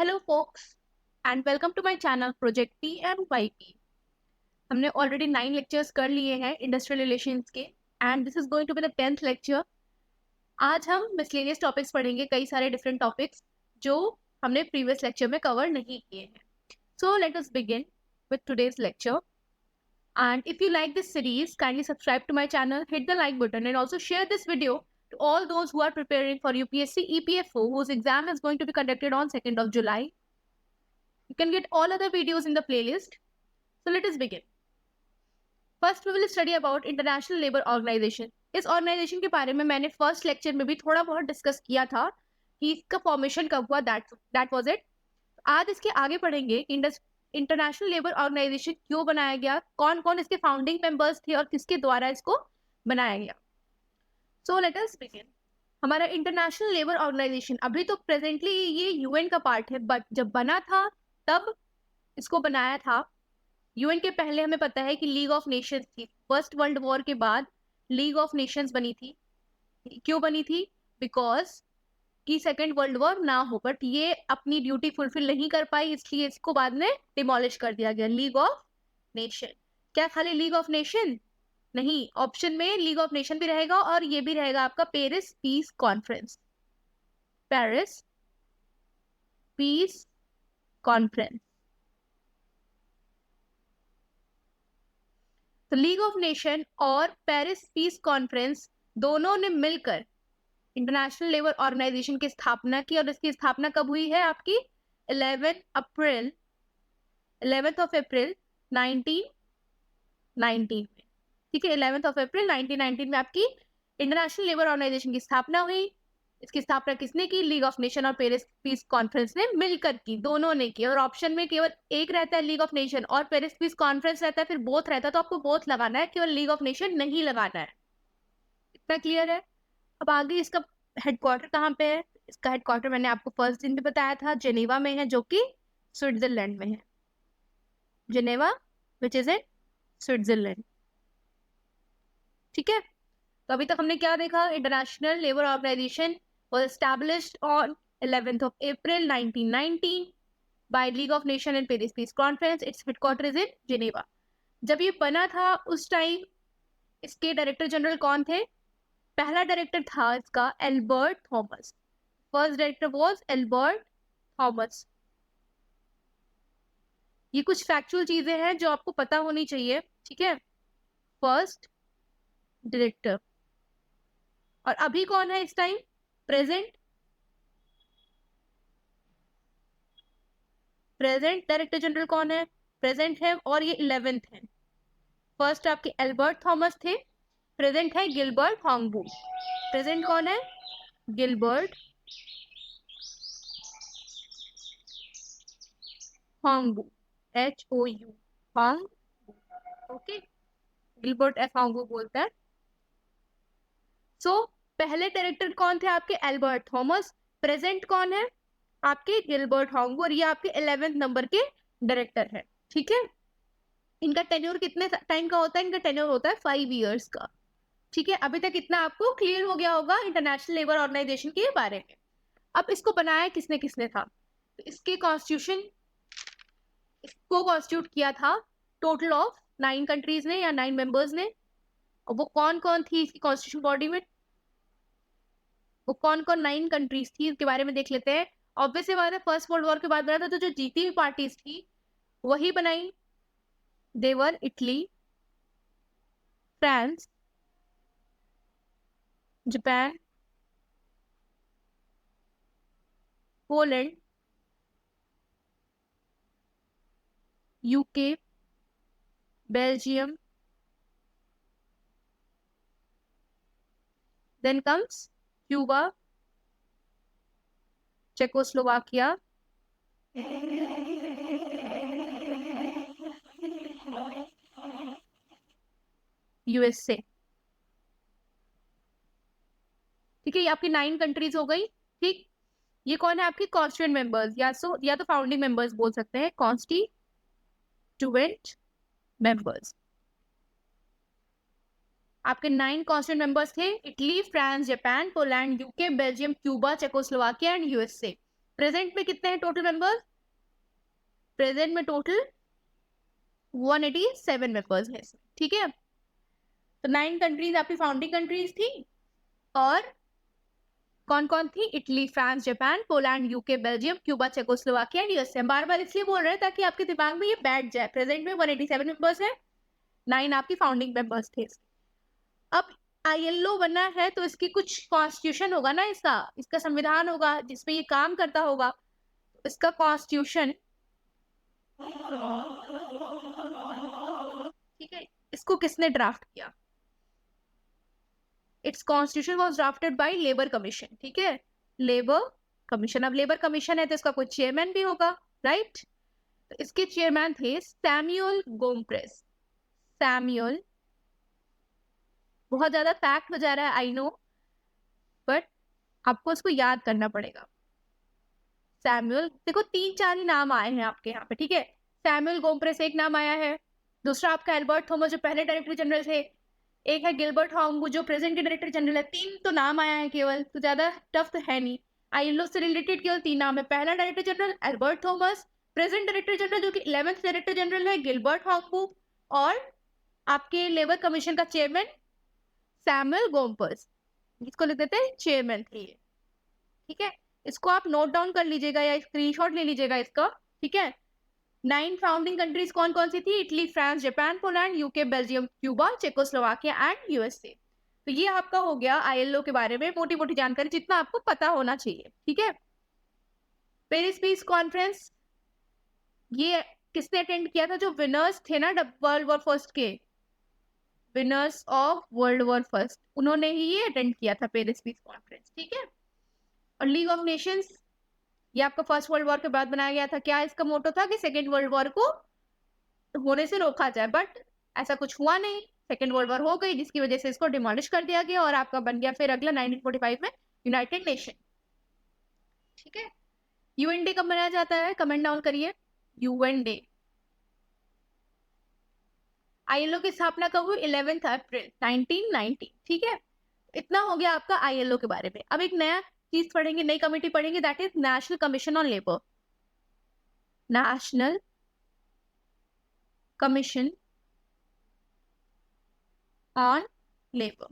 Hello folks and welcome to my channel Project PMYP. हमने already 9 lectures कर लिए हैं इंडस्ट्रियल रिलेशंस के and this is going to be the 10th lecture. आज हम miscellaneous topics पढ़ेंगे, कई सारे डिफरेंट टॉपिक्स जो हमने प्रीवियस लेक्चर में कवर नहीं किए हैं. So let us begin with today's lecture. And if you like this series, kindly subscribe to my channel, hit the like button and also share this video to all those who are preparing for UPSC EPFO whose exam is going to be conducted on 2nd of July. You can get all other videos in the playlist. So let us begin. First we will study about International Labour Organization. इस organisation के बारे में मैंने first lecture में भी थोड़ा बहुत discuss किया था कि इसका फॉर्मेशन कब हुआ. That was it. आज इसके आगे पढ़ेंगे इंटरनेशनल लेबर ऑर्गेनाइजेशन क्यों बनाया गया, कौन कौन इसके फाउंडिंग मेंबर्स थे और किसके द्वारा इसको बनाया गया. So let us begin. हमारा इंटरनेशनल लेबर ऑर्गेनाइजेशन अभी तो प्रेजेंटली ये यूएन का पार्ट है, बट जब बना था तब इसको बनाया था. यूएन के पहले हमें पता है कि लीग ऑफ नेशंस थी. फर्स्ट वर्ल्ड वॉर के बाद लीग ऑफ नेशंस बनी थी. क्यों बनी थी? बिकॉज कि सेकेंड वर्ल्ड वॉर ना हो, बट ये अपनी ड्यूटी फुलफिल नहीं कर पाई, इसलिए इसको बाद में डिमोलिश कर दिया गया. League of nation. क्या खाली लीग ऑफ नेशन नहीं, ऑप्शन में लीग ऑफ नेशन भी रहेगा और ये भी रहेगा आपका Paris peace conference. Paris peace conference. तो लीग ऑफ नेशन और पेरिस पीस कॉन्फ्रेंस दोनों ने मिलकर इंटरनेशनल लेबर ऑर्गेनाइजेशन की स्थापना की. और इसकी स्थापना कब हुई है? आपकी 11th अप्रैल 1919 में. ठीक है, 11th of April 1919 में आपकी इंटरनेशनल लेबर ऑर्गेनाइजेशन की स्थापना हुई. इसकी स्थापना किसने की? लीग ऑफ नेशन और पेरिस पीस कॉन्फ्रेंस ने मिलकर की, दोनों ने की. और ऑप्शन में केवल एक रहता है लीग ऑफ नेशन और पेरिस पीस कॉन्फ्रेंस रहता है, फिर बोथ रहता है, तो आपको बोथ लगाना है, केवल लीग ऑफ नेशन नहीं लगाना है. इतना क्लियर है? अब आगे इसका हेडक्वार्टर कहाँ पे है? इसका हेडक्वार्टर मैंने आपको फर्स्ट दिन भी बताया था, जेनेवा में है, जो कि स्विट्जरलैंड में है. Geneva which is in Switzerland. ठीक है, तो अभी तक हमने क्या देखा? International Labour Organization was established on 11th of April 1919 by League of Nations and Paris Peace Conference. Its headquarters is in Geneva. जब ये बना था उस टाइम इसके डायरेक्टर जनरल कौन थे? पहला डायरेक्टर था इसका Albert Thomas. First director was Albert Thomas. ये कुछ फैक्चुअल चीजें हैं जो आपको पता होनी चाहिए. ठीक है, फर्स्ट डायरेक्टर. और अभी कौन है इस टाइम प्रेजेंट डायरेक्टर जनरल कौन है? प्रेजेंट है और ये 11th है. फर्स्ट आपके एल्बर्ट थॉमस थे, प्रेजेंट है गिलबर्ट हॉन्गबू. प्रेजेंट कौन है? Gilbert Houngbo, HOU, Houngbo. Okay, Gilbert F Houngbo बोलता है. सो पहले डायरेक्टर कौन थे आपके? Albert Thomas. प्रेजेंट कौन है? आपके गिलबर्ट हॉन्गबू. और ये आपके 11th नंबर के डायरेक्टर है. ठीक है, इनका टेन्योर कितने टाइम का होता है? इनका टेन्योर होता है 5 years का. ठीक है, अभी तक इतना आपको क्लियर हो गया होगा इंटरनेशनल लेबर ऑर्गेनाइजेशन के बारे में. अब इसको बनाया किसने किसने था? तो इसके कॉन्स्टिट्यूशन, इसको कॉन्स्टिट्यूट किया था टोटल ऑफ 9 कंट्रीज ने या 9 मेंबर्स ने. और वो कौन कौन थी इसकी कॉन्स्टिट्यूशन बॉडी में? वो कौन कौन 9 कंट्रीज थी इसके बारे में देख लेते हैं. ऑब्वियसली बात है, फर्स्ट वर्ल्ड वॉर के बाद बना था, तो जो जीती हुई पार्टीज थी वही बनाई. They were Italy, France, Japan, Poland, UK, Belgium, then comes Cuba, Czechoslovakia, USA. ठीक है, ये आपकी 9 कंट्रीज हो गई. ठीक, ये कौन है आपके कॉन्स्टिट्यूएंट मेंबर्स, या तो फाउंडिंग मेंबर्स बोल सकते हैं, कॉन्स्टिट्यूएंट मेंबर्स. आपके 9 कॉन्स्टिट्यूएंट मेंबर्स थे: Italy, France, Japan, Poland, UK, Belgium, Cuba, Czechoslovakia and USA. Present में कितने हैं टोटल मेंबर्स? प्रेजेंट में टोटल 187 मेंबर्स हैं, ठीक है। तो 9 कंट्रीज आपकी फाउंडिंग कंट्रीज थी, और कौन कौन थी? Italy, France, Japan, Poland, UK, Belgium, Cuba, Czechoslovakia and USA. बार बार इसलिए बोल रहे हैं ताकि आपके दिमाग में ये बैठ जाए। प्रेजेंट में 187 मेंबर्स है, 9 आपकी फाउंडिंग मेंबर्स थे। अब आईएलओ बना है तो इसकी कुछ कॉन्स्टिट्यूशन होगा ना, इसका संविधान होगा जिसपे ये काम करता होगा। इसका कॉन्स्टिट्यूशन, ठीक है, इसको किसने ड्राफ्ट किया? It's constitution was drafted by labour commission, ठीक है, लेबर कमीशन। अब लेबर कमीशन है तो इसका कोई चेयरमैन भी होगा, राइट? तो इसके चेयरमैन थे सैमुअल गोम्प्रेस। सैमुअल, बहुत ज्यादा फैक्ट हो जा रहा है आई नो, बट आपको इसको याद करना पड़ेगा। सैमुअल, देखो 3-4 ही नाम आए हैं आपके यहाँ पे, ठीक है। सैमुअल गोम्प्रेस एक नाम आया है, दूसरा आपका एल्बर्ट थॉमस जो पहले डायरेक्टर जनरल थे, एक है गिलबर्ट हॉन्गबू जो प्रेजेंट के डायरेक्टर जनरल है। 3 तो नाम आया है केवल, तो ज्यादा टफ तो है नहीं। आईएलओ से रिलेटेड केवल 3 नाम है, पहला director general Albert Thomas, present director general जो कि 11th डायरेक्टर जनरल है गिलबर्ट हॉन्गबू, और आपके लेबर कमीशन का चेयरमैन सैमुअल गोम्पर्स, इसको लिख देते हैं चेयरमैन थे, ठीक है। इसको आप नोट डाउन कर लीजिएगा या स्क्रीनशॉट ले लीजिएगा इसका, ठीक है। 9 फाउंडिंग कंट्रीज कौन कौन सी थी? Italy, France, Japan, Poland, UK, Belgium, Cuba, Czechoslovakia and USA. तो ये आपका हो गया आईएलओ के बारे में मोटी मोटी जानकारी, जितना आपको पता होना चाहिए, ठीक है। पेरिस पीस कॉन्फ्रेंस, ये किसने अटेंड किया था? जो विनर्स थे ना वर्ल्ड वॉर फर्स्ट के, winners of world war first, उन्होंने ही ये अटेंड किया था पेरिस पीस कॉन्फ्रेंस, ठीक है। और लीग ऑफ नेशंस, ये आपका फर्स्ट वर्ल्ड वॉर के बाद बनाया गया था। क्या इसका मोटो था? कि सेकेंड वर्ल्ड वॉर को होने से रोका जाए, बट ऐसा कुछ हुआ नहीं। सेकेंड वर्ल्ड वॉर हो गई, जिसकी वजह से इसको डिमोलिश कर दिया गया और आपका बन गया फिर अगला 1945 में यूनाइटेड नेशन, ठीक है। यूएन डे कब मनाया जाता है? कमेंट डाउन करिए, यूएन डे। आईएलओ की स्थापना कब हुई? 11 अप्रैल 1990, ठीक है। इतना हो गया आपका आईएलओ के बारे में। अब एक नया चीज पढ़ेंगे, नई कमेटी पढ़ेंगे, that is National Commission on Labour. National Commission on Labour,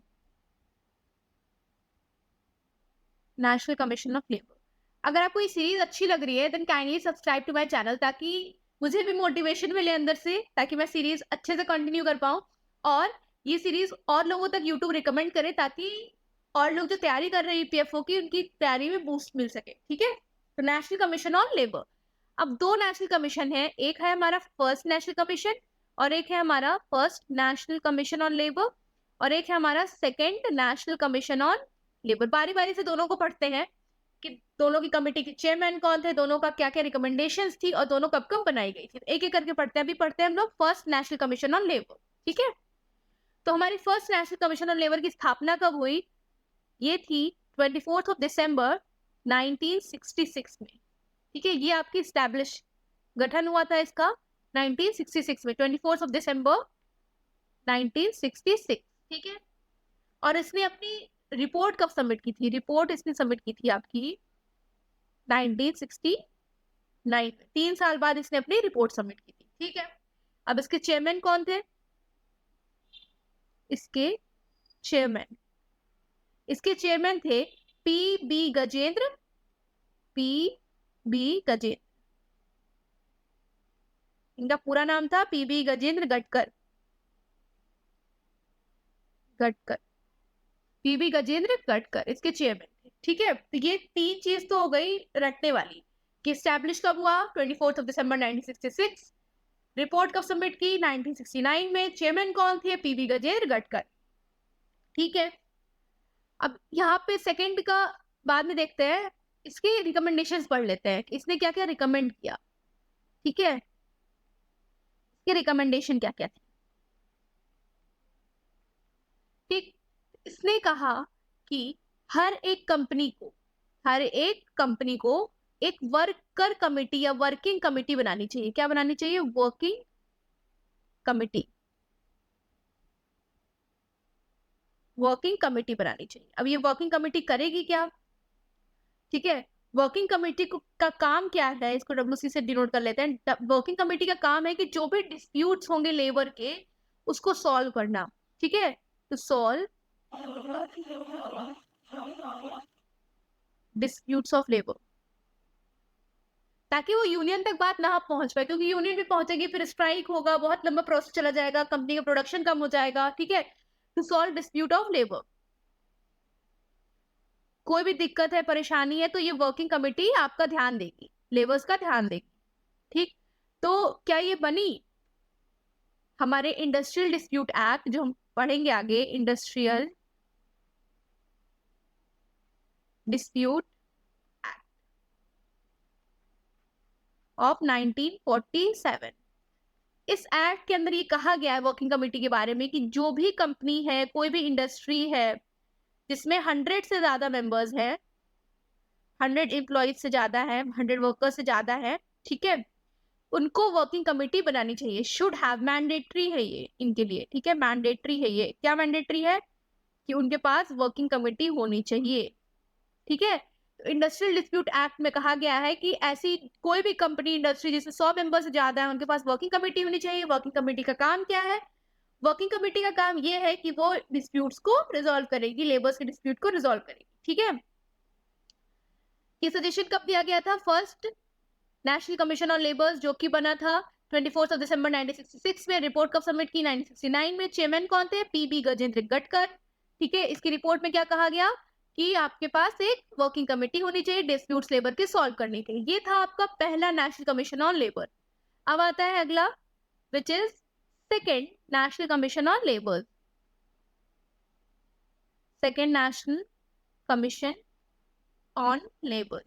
National Commission of Labour. अगर आपको ये सीरीज अच्छी लग रही है then kindly subscribe to my channel, ताकि मुझे भी मोटिवेशन मिले अंदर से, ताकि मैं सीरीज अच्छे से कंटिन्यू कर पाऊँ और ये सीरीज और लोगों तक यूट्यूब रिकमेंड करे, ताकि और लोग जो तैयारी कर रहे हैं ईपीएफओ की, उनकी तैयारी में बूस्ट मिल सके, ठीक है। तो नेशनल कमीशन ऑन लेबर, अब 2 नेशनल कमीशन है, एक है हमारा फर्स्ट नेशनल कमीशन और एक है हमारा first national Commission on labour, और एक है हमारा second national Commission on labour. बारी बारी से दोनों को पढ़ते हैं कि दोनों की कमेटी के चेयरमैन कौन थे, दोनों का क्या क्या रिकमेंडेशंस थी और दोनों कब कब बनाई गई थी। एक एक करके पढ़ते हैं। अभी पढ़ते हैं हम लोग first national Commission on labour, ठीक है। तो हमारी first national Commission on labour की स्थापना कब हुई? ये थी 24 दिसंबर 1966 में, ठीक है। ये आपकी स्टैब्लिश गठन हुआ था इसका 1966 में, 24 दिसंबर 1966, ठीक है। और इसने अपनी रिपोर्ट कब सबमिट की थी? रिपोर्ट इसने सबमिट की थी आपकी 1969, 3 साल बाद इसने अपनी रिपोर्ट सबमिट की थी, ठीक है। अब इसके चेयरमैन कौन थे? इसके चेयरमैन थे P B Gajendra, P B Gajendra, इनका पूरा नाम था पीबी गजेंद्र गटकर, पीबी गजेंद्र गटकर इसके चेयरमैन थे, ठीक है। तो ये 3 चीज तो हो गई रटने वाली, कि स्टैब्लिश कब हुआ 24 दिसंबर 1966, रिपोर्ट कब सबमिट की 1969 में, चेयरमैन कौन थे? पीबी गजेंद्र गटकर, ठीक है। अब यहाँ पे सेकंड का बाद में देखते हैं, इसके रिकमेंडेशंस पढ़ लेते हैं कि इसने क्या क्या रिकमेंड किया, ठीक है। इसके रिकमेंडेशन क्या क्या थे, ठीक। इसने कहा कि हर एक कंपनी को एक वर्कर कमेटी या वर्किंग कमेटी बनानी चाहिए। क्या बनानी चाहिए? वर्किंग कमेटी, वर्किंग कमेटी बनानी चाहिए। अब ये वर्किंग कमेटी करेगी क्या? ठीक है, वर्किंग कमेटी का काम क्या है, इसको डब्ल्यूसी से डिनोट कर लेते हैं। वर्किंग कमेटी का काम है कि जो भी डिस्प्यूट्स होंगे लेबर के उसको सॉल्व करना, ठीक है, तो सॉल्व डिस्प्यूट्स ऑफ लेबर, ताकि वो यूनियन तक बात ना पहुंच पाए, क्योंकि यूनियन भी पहुंचेगी फिर स्ट्राइक होगा, बहुत लंबा प्रोसेस चला जाएगा, कंपनी का प्रोडक्शन कम हो जाएगा, ठीक है। To solve dispute of labour, कोई भी दिक्कत है, परेशानी है, तो ये वर्किंग कमेटी आपका ध्यान देगी, लेबर्स का ध्यान देगी, ठीक। तो क्या ये बनी हमारे इंडस्ट्रियल डिस्प्यूट एक्ट, जो हम पढ़ेंगे आगे, इंडस्ट्रियल डिस्प्यूट ऑफ 1947। इस एक्ट के अंदर ये कहा गया है वर्किंग कमेटी के बारे में कि जो भी कंपनी है, कोई भी इंडस्ट्री है जिसमें 100 से ज्यादा मेंबर्स है, 100 एम्प्लॉयज से ज्यादा है, 100 वर्कर्स से ज्यादा है, ठीक है, उनको वर्किंग कमेटी बनानी चाहिए। शुड हैव, मैंडेटरी है ये इनके लिए, ठीक है, मैंडेटरी है ये। क्या मैंडेटरी है? कि उनके पास वर्किंग कमेटी होनी चाहिए, ठीक है। तो इंडस्ट्रियल डिस्प्यूट एक्ट में कहा गया है कि ऐसी कोई भी कंपनी, इंडस्ट्री जिसमें 100 मेंबर से ज्यादा है, उनके पास वर्किंग कमेटी होनी चाहिए। वर्किंग कमेटी का काम क्या है? वर्किंग कमेटी का काम ये है कि वो डिस्प्यूट्स को रिजॉल्व करेगी, लेबर्स के डिस्प्यूट को रिजॉल्व करेगी, ठीक है। ये सजेशन कब दिया गया था? First national Commission on labours, जो कि बना था 24 दिसंबर 1966 में। रिपोर्ट कब सबमिट की? 1969 में। चेयरमैन कौन थे? पीबी गजेंद्र गटकर, ठीक है। इसकी रिपोर्ट में क्या कहा गया कि आपके पास एक वर्किंग कमेटी होनी चाहिए डिस्प्यूट्स लेबर के सॉल्व करने के लिए। ये था आपका पहला नेशनल कमीशन ऑन लेबर। अब आता है अगला, which is second national Commission on labour. Second national Commission on labour,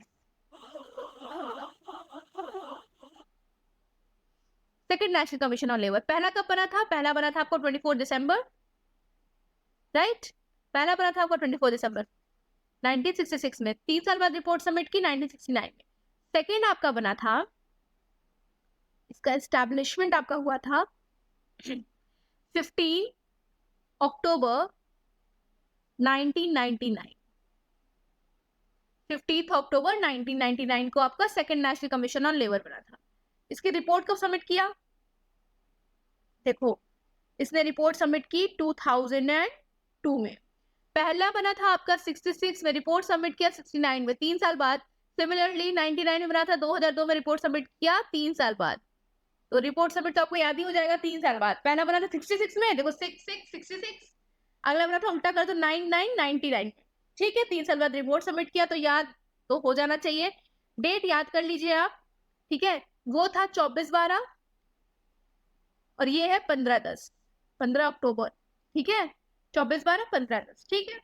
second national Commission on labour. पहला कब बना था? पहला बना था आपको 24 दिसंबर, राइट। पहला बना था आपका 24 दिसंबर 1966 में। 3 साल बाद रिपोर्ट सबमिट की 1969 में। सेकेंड आपका बना था, इसका एस्टैब्लिशमेंट आपका हुआ था 15 अक्टूबर 1999। 15 अक्टूबर 1999 को आपका second national Commission on labour बना था। इसकी रिपोर्ट कब सबमिट किया? देखो, इसने रिपोर्ट सबमिट की 2002 में। पहला बना था आपका 66 में, रिपोर्ट सबमिट किया 69 में, 3 साल बाद। सिमिलरली 99 में बना था, 2002 में रिपोर्ट सबमिट किया 3 साल बाद। तो रिपोर्ट सबमिट तो आपको याद ही हो जाएगा, 3 साल बाद। पहला बना था 66 में, देखो 66, अगला बना था उल्टा कर तो 99 ठीक है। 3 साल बाद रिपोर्ट सबमिट किया, तो याद तो हो जाना चाहिए। डेट याद कर लीजिए आप, ठीक है। वो था 24/12 और ये है 15/10, 15 अक्टूबर, ठीक है। 24/12, 15/10, ठीक है।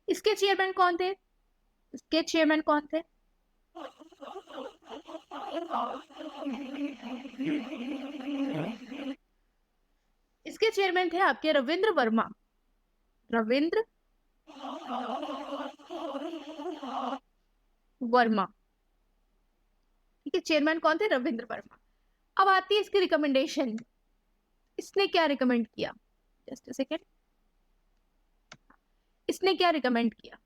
इसके चेयरमैन कौन थे? इसके चेयरमैन कौन थे? इसके चेयरमैन थे आपके रविंद्र वर्मा। रविंद्र वर्मा, ठीक है। चेयरमैन कौन थे? रविंद्र वर्मा। अब आती है इसकी रिकमेंडेशन। इसने क्या रिकमेंड किया? जस्ट अ सेकेंड, इसने क्या रिकमेंड किया?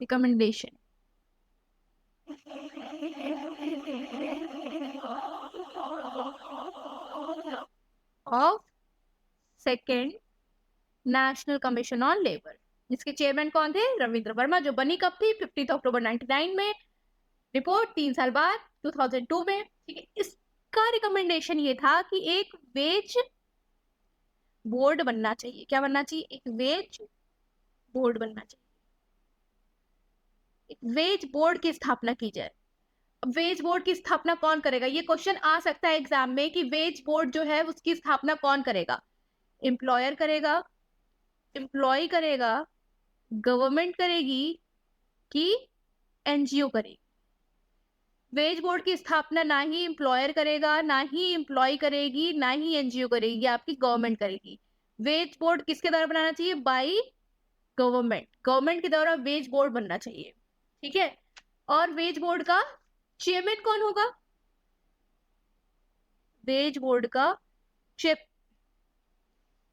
Recommendation of second national Commission on labour, जिसके चेयरमैन कौन थे? रविंद्र वर्मा। जो बनी कब थी? 15 अक्टूबर 99 में। रिपोर्ट 3 साल बाद 2002 में, ठीक है। इसका रिकमेंडेशन ये था कि एक वेज बोर्ड बनना चाहिए। क्या बनना चाहिए? एक वेज बोर्ड बनना चाहिए। एक वेज बोर्ड की स्थापना की जाए। अब वेज बोर्ड की स्थापना कौन करेगा? ये क्वेश्चन आ सकता है एग्जाम में कि वेज बोर्ड जो है उसकी स्थापना कौन करेगा? एम्प्लॉयर करेगा, एम्प्लॉय करेगा, गवर्नमेंट करेगी, कि एनजीओ करेगी? वेज बोर्ड की स्थापना ना ही एम्प्लॉयर करेगा, ना ही एम्प्लॉय करेगी, ना ही एनजीओ करेगी, आपकी गवर्नमेंट करेगी। वेज बोर्ड किसके द्वारा बनाना चाहिए? By government. गवर्नमेंट के द्वारा वेज बोर्ड बनना चाहिए, ठीक है। और वेज बोर्ड का चेयरमैन कौन होगा? वेज बोर्ड का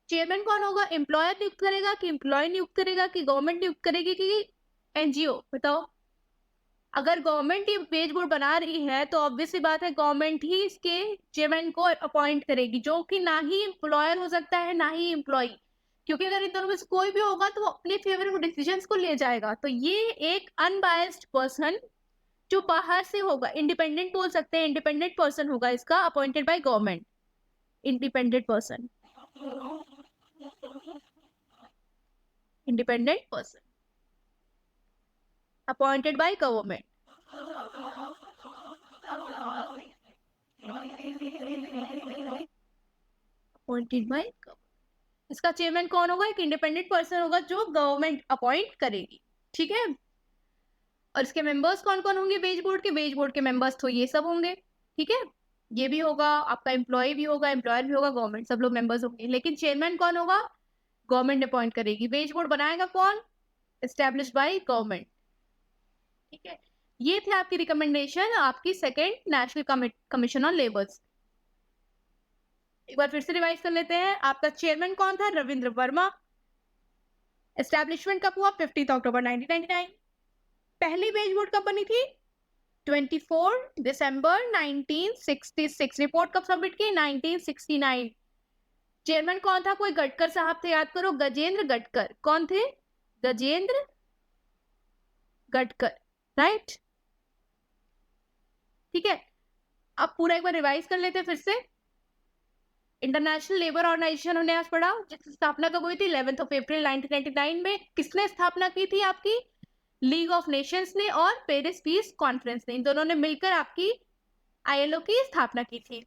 चेयरमैन कौन होगा? एम्प्लॉयर नियुक्त करेगा, कि एम्प्लॉय नियुक्त करेगा, कि गवर्नमेंट नियुक्त करेगी, कि एनजीओ? बताओ। अगर गवर्नमेंट ये वेज बोर्ड बना रही है तो ऑब्वियसली बात है गवर्नमेंट ही इसके चेयरमैन को अपॉइंट करेगी, जो कि ना ही एम्प्लॉयर हो सकता है ना ही एम्प्लॉय, क्योंकि अगर इन दोनों में से कोई भी होगा तो वो अपने फेवर में डिसीजंस को ले जाएगा। तो ये एक अनबायस्ड पर्सन जो बाहर से होगा, इंडिपेंडेंट बोल सकते हैं, इंडिपेंडेंट पर्सन होगा इसका, appointed by government, independent person, independent person appointed by government. Appointed by, इसका चेयरमैन कौन होगा? एक इंडिपेंडेंट पर्सन होगा जो गवर्नमेंट अपॉइंट करेगी, ठीक है। और इसके मेंबर्स कौन कौन होंगे वेज बोर्ड के? वेज बोर्ड के मेंबर्स तो ये सब होंगे, ठीक है। ये भी होगा, आपका एम्प्लॉय भी होगा, एम्प्लॉयर भी होगा, गवर्नमेंट, सब लोग मेंबर्स होंगे। लेकिन चेयरमैन कौन होगा? गवर्नमेंट अपॉइंट करेगी। वेज बोर्ड बनाएगा कौन? एस्टेब्लिश बाय गवर्नमेंट, ठीक है। ये थे आपकी रिकमेंडेशन आपकी second national Commission on labours. एक बार फिर से रिवाइज कर लेते हैं। आपका चेयरमैन कौन था? रविंद्र वर्मा। एस्टैब्लिशमेंट कब हुआ? 15 अक्टूबर 1999। पहली वेज बोर्ड कब बनी थी? 24 दिसंबर 1966। रिपोर्ट कब सबमिट की? 1969। चेयरमैन कौन था? कोई गडकर साहब थे, याद करो, गजेंद्र गडकर। कौन थे? गजेंद्र गडकर, राइट, ठीक है। अब पूरा एक बार रिवाइज कर लेते हैं फिर से। इंटरनेशनल लेबर ऑर्गेनाइजेशन हमने आज पढ़ा, जिसकी स्थापना कब हुई थी? 11 अप्रैल 1999 में। किसने स्थापना की थी? आपकी लीग ऑफ नेशंस ने और पेरिस पीस कॉन्फ्रेंस ने, इन दोनों ने मिलकर आपकी आईएलओ की स्थापना की थी।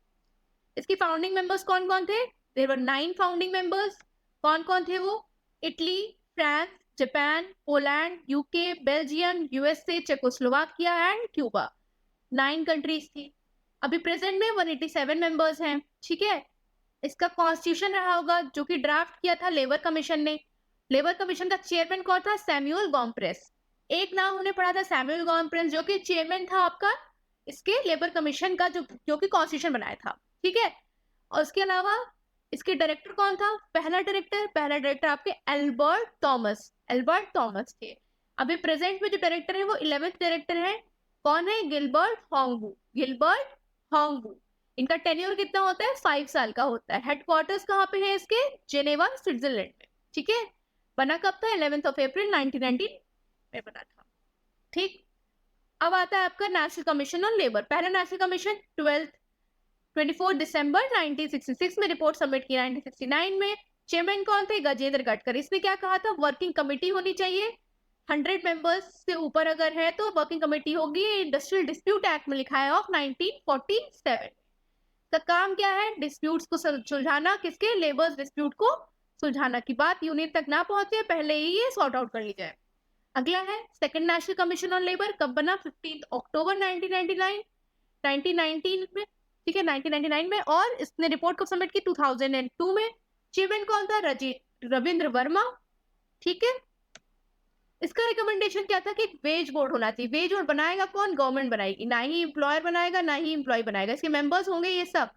इसकी फाउंडिंग मेंबर्स कौन कौन थे? There were 9 founding members. कौन कौन थे वो? Italy, France, Japan, Poland, UK, Belgium, USA, Czechoslovakia and Cuba. 9 countries थी। अभी प्रेजेंट में 187 मेंबर्स हैं, ठीक है। इसका कॉन्स्टिट्यूशन रहा होगा जो कि ड्राफ्ट किया था लेबर कमीशन ने। लेबर कमीशन का चेयरमैन कौन था? सैमुअल गॉम्प्रेस। एक नाम हमने पढ़ा था सैमुअल गॉम्प्रेस, जो कि चेयरमैन था आपका इसके लेबर कमीशन का, जो कि कॉन्स्टिट्यूशन बनाया था, ठीक है। और उसके अलावा इसके डायरेक्टर कौन था? पहला डायरेक्टर आपके एल्बर्ट थॉमस, एल्बर्ट थॉमस थे। अभी प्रेजेंट में जो डायरेक्टर है वो 11th डायरेक्टर है। कौन है? Gilbert Houngbo, Gilbert Houngbo. इनका टेन्योर कितना होता है? 5 साल का होता है। हेडक्वार्टर्स कहाँ पे है इसके? जेनेवा, स्विट्जरलैंड में, ठीक है। बना कब था? 11 अप्रैल 1990 में बना था, ठीक। अब आता है आपका नेशनल कमीशन ऑन लेबर। पहला नेशनल कमीशन 24 दिसंबर 1966 में, रिपोर्ट सबमिट की 1969 में। चेयरमैन कौन थे? गजेंद्र गडकर। इसने क्या कहा था? वर्किंग कमेटी होनी चाहिए, 100 मेंबर्स से ऊपर अगर है तो वर्किंग कमेटी होगी। इंडस्ट्रियल डिस्प्यूट एक्ट में लिखा है ऑफ 1947 का काम क्या है? डिस्प्यूट्स को सुलझाना। किसके? लेबर्स डिस्प्यूट को सुलझाना की बात यूनियन तक ना पहुंचे पहले ही ये सॉर्ट आउट कर ली जाए। अगला है second national Commission on labour. कब बना? 15 अक्टूबर 1919 में, ठीक है, 1999 में। और इसने रिपोर्ट कब सबमिट की? 2002 में। चेयरमैन कौन था? रविंद्र वर्मा, ठीक है। इसका रिकमेंडेशन क्या था कि वेज बोर्ड होना चाहिए। वेज बोर्ड बनाएगा कौन? गवर्नमेंट बनाएगी, ना ही एम्प्लॉयर बनाएगा ना ही एम्प्लॉय बनाएगा। इसके मेंबर्स होंगे ये सब,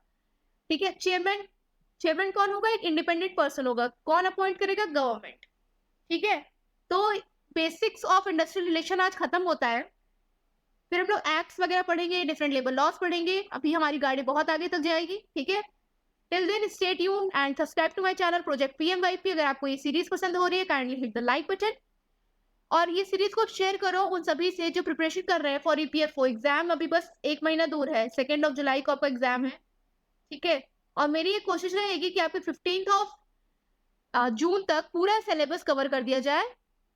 ठीक है। चेयरमैन कौन होगा? एक इंडिपेंडेंट पर्सन होगा। कौन अपॉइंट करेगा? गवर्नमेंट, ठीक है। तो बेसिक्स ऑफ इंडस्ट्रियल रिलेशन आज खत्म होता है। फिर हम लोग एक्ट्स वगैरह पढ़ेंगे, डिफरेंट लेबर लॉज पढ़ेंगे। अभी हमारी गाड़ी बहुत आगे तक जाएगी, ठीक है। Till then stay tuned and subscribe to my channel project PMYP. अगर आपको ये सीरीज पसंद हो रही है, kindly hit the like button और ये सीरीज को शेयर करो उन सभी से जो प्रिपरेशन कर रहे हैं फॉर ईपीएफओ एग्जाम। अभी बस 1 महीना दूर है, 2 जुलाई को आपका एग्जाम है, ठीक है। और मेरी ये कोशिश रहेगी कि आपके 15 जून तक पूरा सिलेबस कवर कर दिया जाए,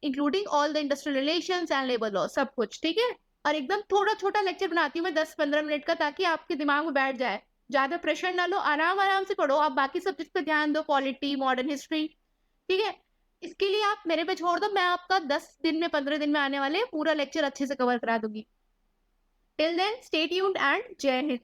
including all the industrial relations and labour law, सब कुछ, ठीक है। और एकदम थोड़ा छोटा लेक्चर बनाती हूँ मैं 10-15 मिनट का, ताकि आपके दिमाग में बैठ जाए। ज्यादा प्रेशर ना लो, आराम आराम से पढ़ो। आप बाकी सब्जेक्ट पे ध्यान दो, पॉलिटी, मॉडर्न हिस्ट्री, ठीक है। इसके लिए आप मेरे पे छोड़ दो, मैं आपका 10 दिन में 15 दिन में आने वाले पूरा लेक्चर अच्छे से कवर करा दूंगी। Till then stay tuned and Jai Hind.